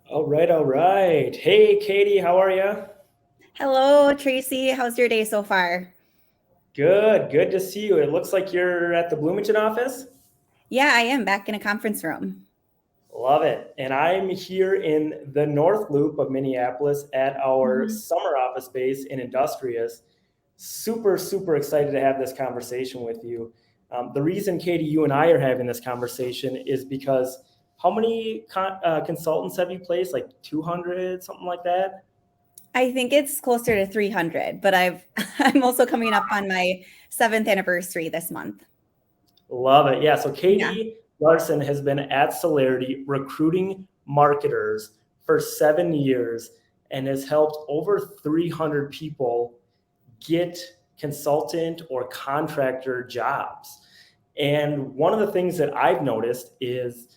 All right, all right. Hey, Katie, how are you? Hello, Tracy. How's your day so far? Good to see you. It looks like you're at the Bloomington office. Yeah, I am back in a conference room. Love it. And I'm here in the North Loop of Minneapolis at our Mhm. summer office space in Industrious. Super excited to have this conversation with you. The reason, Katie, you and I are having this conversation is because how many consultants have you placed? Like 200, something like that? I think it's closer to 300, but I'm also coming up on my 7th anniversary this month. Love it. Yeah. So Yeah. Katie Larson has been at Celarity recruiting marketers for 7 years and has helped over 300 people get consultant or contractor jobs. And one of the things that I've noticed is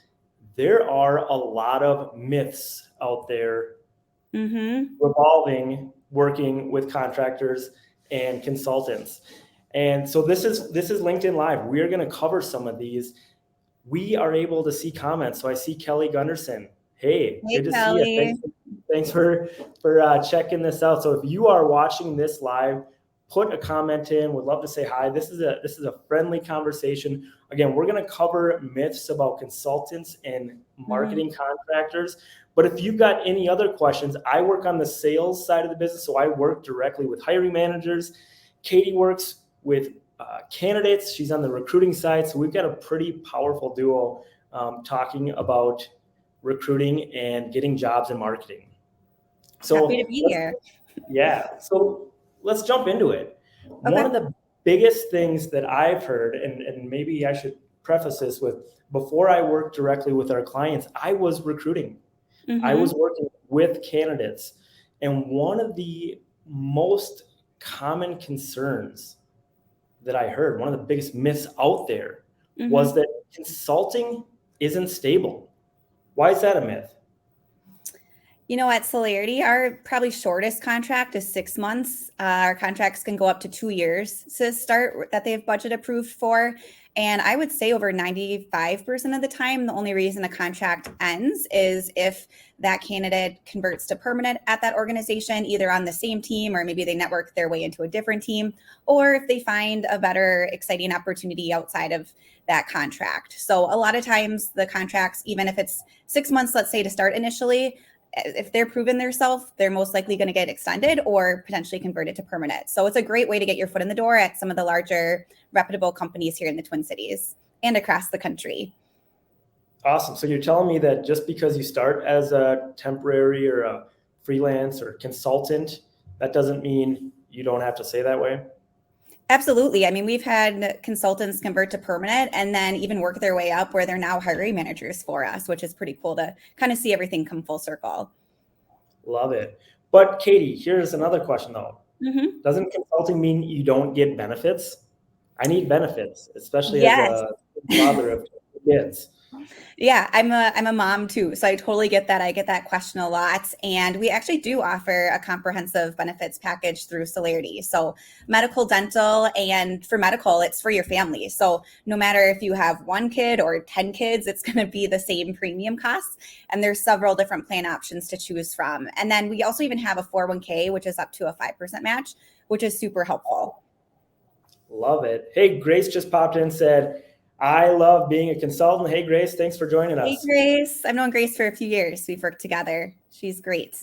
there are a lot of myths out there Mhm. revolving working with contractors and consultants. And so this is LinkedIn Live. We are going to cover some of these. We are able to see comments. So I see Kelly Gunderson. Hey, Hey, good to see you. Kelly. Thanks for checking this out. So if you are watching this live, put a comment in. Would love to say hi. This is a friendly conversation. Again, we're going to cover myths about consultants and Mhm. marketing contractors. But if you've got any other questions, I work on the sales side of the business, so I work directly with hiring managers. Katie works with candidates. She's on the recruiting side, so we've got a pretty powerful duo talking about recruiting and getting jobs in marketing. Happy to So be let's here. yeah, so let's jump into it. One Okay. of the biggest things that I've heard, and maybe I should preface this with, before I worked directly with our clients, I was recruiting. I was Mhm. working with candidates. And one of the most common concerns that I heard, one of the biggest myths out there, was Mhm. that consulting isn't stable. Why is that a myth? At Celarity, our probably shortest contract is 6 months. Our contracts can go up to 2 years to start that they have budget approved for. And I would say over 95% of the time, the only reason a contract ends is if that candidate converts to permanent at that organization, either on the same team or maybe they network their way into a different team, or if they find a better, exciting opportunity outside of that contract. So a lot of times the contracts, even if it's 6 months, let's say to start initially, if they're proven themselves, they're most likely going to get extended or potentially converted to permanent. So it's a great way to get your foot in the door at some of the larger reputable companies here in the Twin Cities and across the country. Awesome. So you're telling me that just because you start as a temporary or a freelance or consultant, that doesn't mean you don't have to say that way? Absolutely. I mean, we've had consultants convert to permanent and then even work their way up where they're now hiring managers for us, which is pretty cool to kind of see everything come full circle. Love it. But Katie, here's another question though. Mm-hmm. Doesn't consulting mean you don't get benefits? I need benefits, especially as Yes. a father of kids. Yeah, I'm a mom too, so I totally get that. I get that question a lot, and we actually do offer a comprehensive benefits package through Celarity. So medical, dental, and for medical, it's for your family. So no matter if you have one kid or 10 kids, it's going to be the same premium costs. And there's several different plan options to choose from. And then we also even have a 401k, which is up to a 5% match, which is super helpful. Love it. Hey, Grace just popped in and said, I love being a consultant. Hey, Grace, thanks for joining Hey, us. Grace. I've known Grace for a few years. We've worked together. She's great.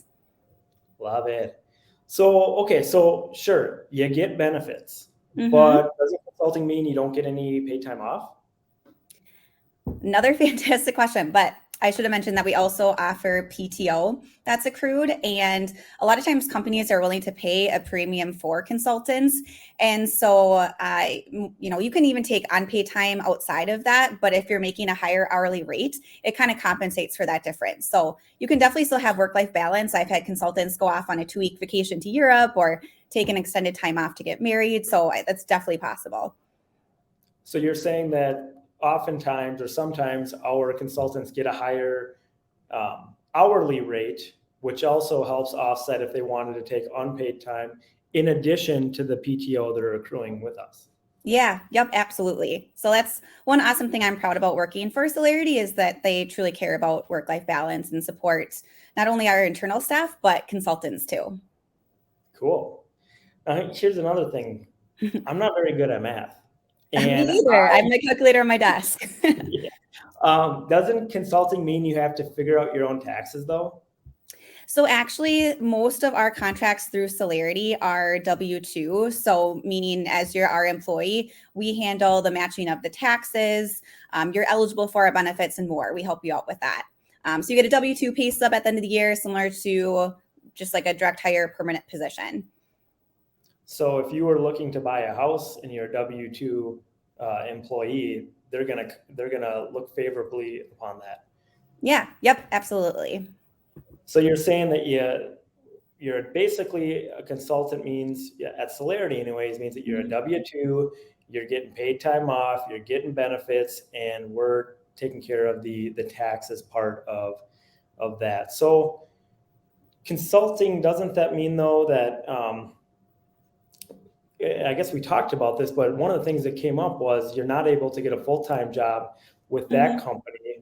Love it. So, okay, so sure, you get benefits, Mm-hmm. but doesn't consulting mean you don't get any paid time off? Another fantastic question, but I should have mentioned that we also offer PTO that's accrued. And a lot of times companies are willing to pay a premium for consultants. And so, you can even take unpaid time outside of that. But if you're making a higher hourly rate, it kind of compensates for that difference. So you can definitely still have work life balance. I've had consultants go off on a 2 week vacation to Europe or take an extended time off to get married. So that's definitely possible. So you're saying that oftentimes or sometimes our consultants get a higher hourly rate, which also helps offset if they wanted to take unpaid time in addition to the PTO that are accruing with us. Yeah, yep, absolutely. So that's one awesome thing I'm proud about working for Celarity is that they truly care about work-life balance and support not only our internal staff, but consultants too. Cool. Here's another thing. I'm not very good at math. Me And either. I have my calculator on my desk. yeah. Doesn't consulting mean you have to figure out your own taxes though? So actually, most of our contracts through Celarity are W-2. So meaning as you're our employee, we handle the matching of the taxes. You're eligible for our benefits and more. We help you out with that. So you get a W-2 pay stub at the end of the year, similar to just like a direct hire permanent position. So if you were looking to buy a house and you're a W-2 employee, they're gonna look favorably upon that. Yeah. Yep. Absolutely. So you're saying that you're basically a consultant means at Celarity anyways means that you're a W-2, you're getting paid time off, you're getting benefits, and we're taking care of the taxes part of that. So consulting, doesn't that mean though that I guess we talked about this, but one of the things that came up was you're not able to get a full-time job with that Mhm. company.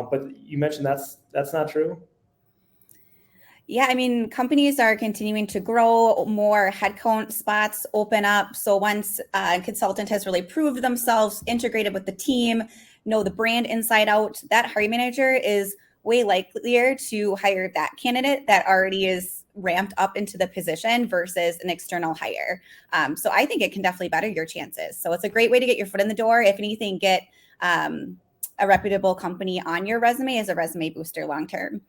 But you mentioned that's not true. Yeah, I mean, companies are continuing to grow, more headcount spots open up. So once a consultant has really proved themselves, integrated with the team, know the brand inside out, that hiring manager is way likelier to hire that candidate that already is ramped up into the position versus an external hire. So I think it can definitely better your chances. So it's a great way to get your foot in the door. If anything, get a reputable company on your resume as a resume booster long term.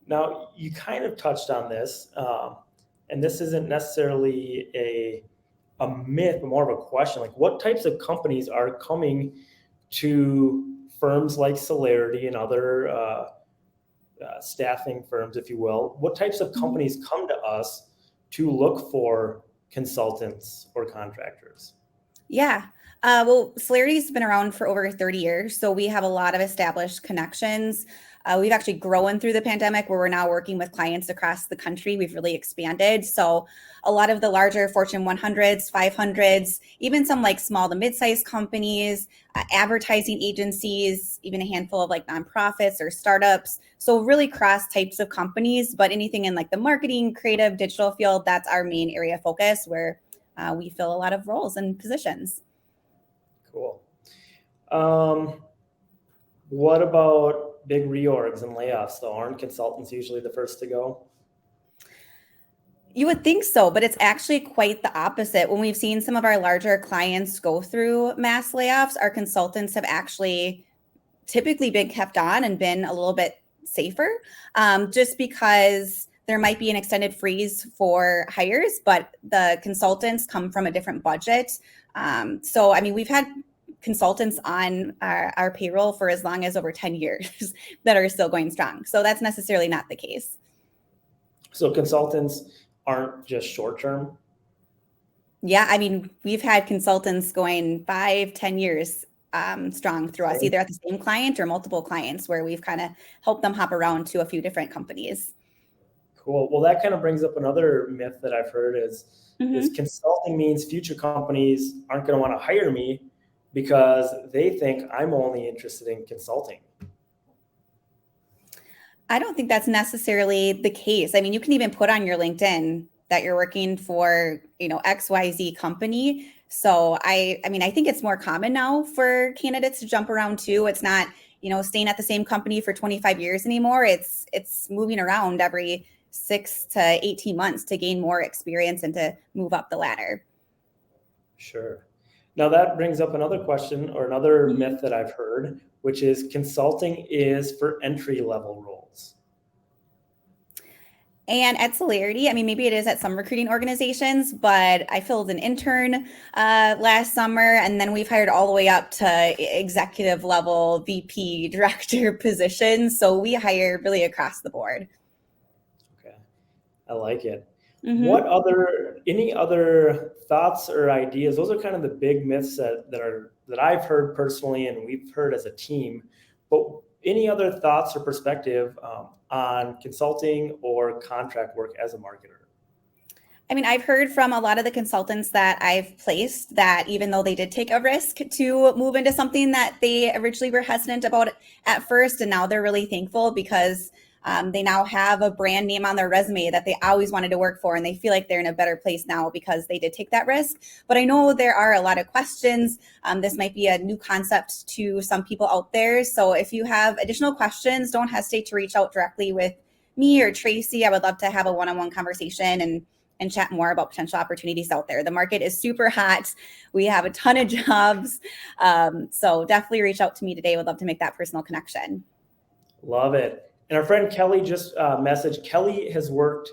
Now you kind of touched on this, and this isn't necessarily a myth, but more of a question. Like, what types of companies are coming to firms like Celarity and other staffing firms, if you will? What types of companies come to us to look for consultants or contractors? Yeah. Well, Celarity's been around for over 30 years, so we have a lot of established connections. We've actually grown through the pandemic where we're now working with clients across the country. We've really expanded. So, a lot of the larger Fortune 100s, 500s, even some like small to mid-sized companies, advertising agencies, even a handful of like nonprofits or startups. So, really cross types of companies, but anything in like the marketing, creative, digital field, that's our main area of focus where we fill a lot of roles and positions. Cool. Um, what about big reorgs and layoffs, though? Aren't consultants usually the first to go? You would think so, but it's actually quite the opposite. When we've seen some of our larger clients go through mass layoffs, our consultants have actually typically been kept on and been a little bit safer, just because there might be an extended freeze for hires, but the consultants come from a different budget. So, I mean, we've had consultants on our payroll for as long as over 10 years that are still going strong. So that's necessarily not the case. So consultants aren't just short term. Yeah, I mean, we've had consultants going 5, 10 years strong through us, either at the same client or multiple clients where we've kind of helped them hop around to a few different companies. Cool. Well, that kind of brings up another myth that I've heard is Mhm. consulting means future companies aren't going to want to hire me because they think I'm only interested in consulting. I don't think that's necessarily the case. I mean, you can even put on your LinkedIn that you're working for, XYZ company. So I mean, I think it's more common now for candidates to jump around too. It's not, staying at the same company for 25 years anymore. It's moving around every 6 to 18 months to gain more experience and to move up the ladder. Sure. Now that brings up another question or another myth Mhm. that I've heard, which is consulting is for entry level roles. And at Celarity, I mean, maybe it is at some recruiting organizations, but I filled an intern last summer, and then we've hired all the way up to executive level VP director positions. So we hire really across the board. Okay. I like it. Hmm. Any other thoughts or ideas? Those are kind of the big myths that I've heard personally and we've heard as a team. But any other thoughts or perspective on consulting or contract work as a marketer? I mean, I've heard from a lot of the consultants that I've placed that even though they did take a risk to move into something that they originally were hesitant about at first, and now they're really thankful because they now have a brand name on their resume that they always wanted to work for, and they feel like they're in a better place now because they did take that risk. But I know there are a lot of questions. This might be a new concept to some people out there. So if you have additional questions, don't hesitate to reach out directly with me or Tracy. I would love to have a one-on-one conversation and chat more about potential opportunities out there. The market is super hot. We have a ton of jobs. So definitely reach out to me today. Would love to make that personal connection. Love it. And our friend Kelly just messaged. Kelly has worked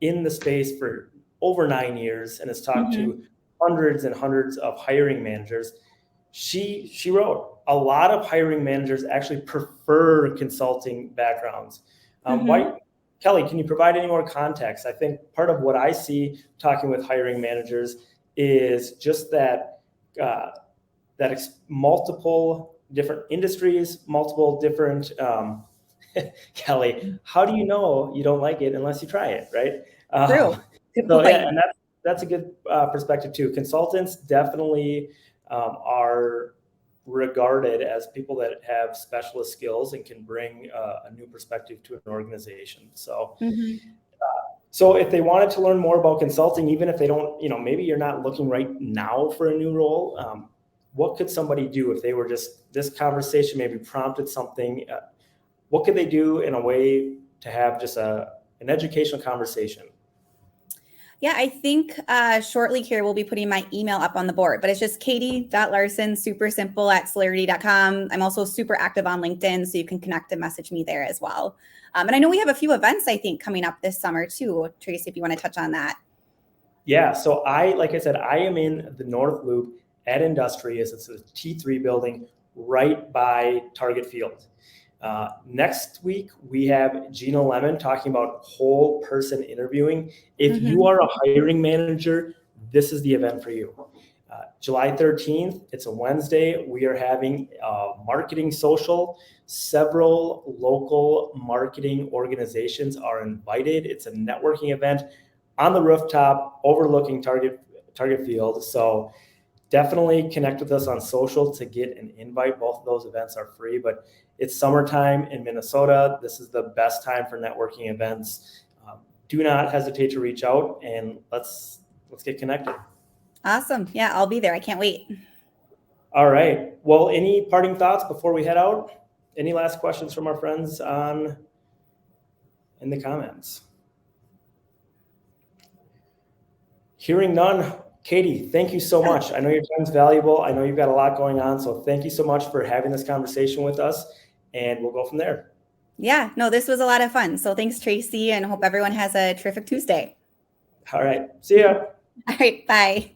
in the space for over 9 years and has talked to hundreds and hundreds of hiring managers. She wrote, a lot of hiring managers actually prefer consulting backgrounds. Why, Kelly, can you provide any more context? I think part of what I see talking with hiring managers is just that multiple different industries, multiple different. Kelly, how do you know you don't like it unless you try it, right? True. So yeah, and that's a good perspective too. Consultants definitely are regarded as people that have specialist skills and can bring a new perspective to an organization. So, so if they wanted to learn more about consulting, even if they don't, maybe you're not looking right now for a new role, what could somebody do if they were just, this conversation maybe prompted something? What could they do in a way to have just an educational conversation? Yeah, I think shortly here we'll be putting my email up on the board, but it's just katie.larson, super simple at celarity.com. I'm also super active on LinkedIn, so you can connect and message me there as well. And I know we have a few events, I think, coming up this summer too. Tracy, if you want to touch on that. Yeah, so like I said, I am in the North Loop at Industrious. It's a T3 building right by Target Field. Next week, we have Gina Lemon talking about whole person interviewing. If you are a hiring manager, this is the event for you. July 13th, it's a Wednesday. We are having a marketing social. Several local marketing organizations are invited. It's a networking event on the rooftop overlooking Target Field. So definitely connect with us on social to get an invite. Both of those events are free, but it's summertime in Minnesota. This is the best time for networking events. Do not hesitate to reach out and let's get connected. Awesome. Yeah, I'll be there. I can't wait. All right. Well, any parting thoughts before we head out? Any last questions from our friends in the comments? Hearing none. Katie, thank you so much. I know your time's valuable. I know you've got a lot going on. So thank you so much for having this conversation with us, and we'll go from there. Yeah, no, this was a lot of fun. So thanks, Tracy, and hope everyone has a terrific Tuesday. All right. See ya. All right. Bye.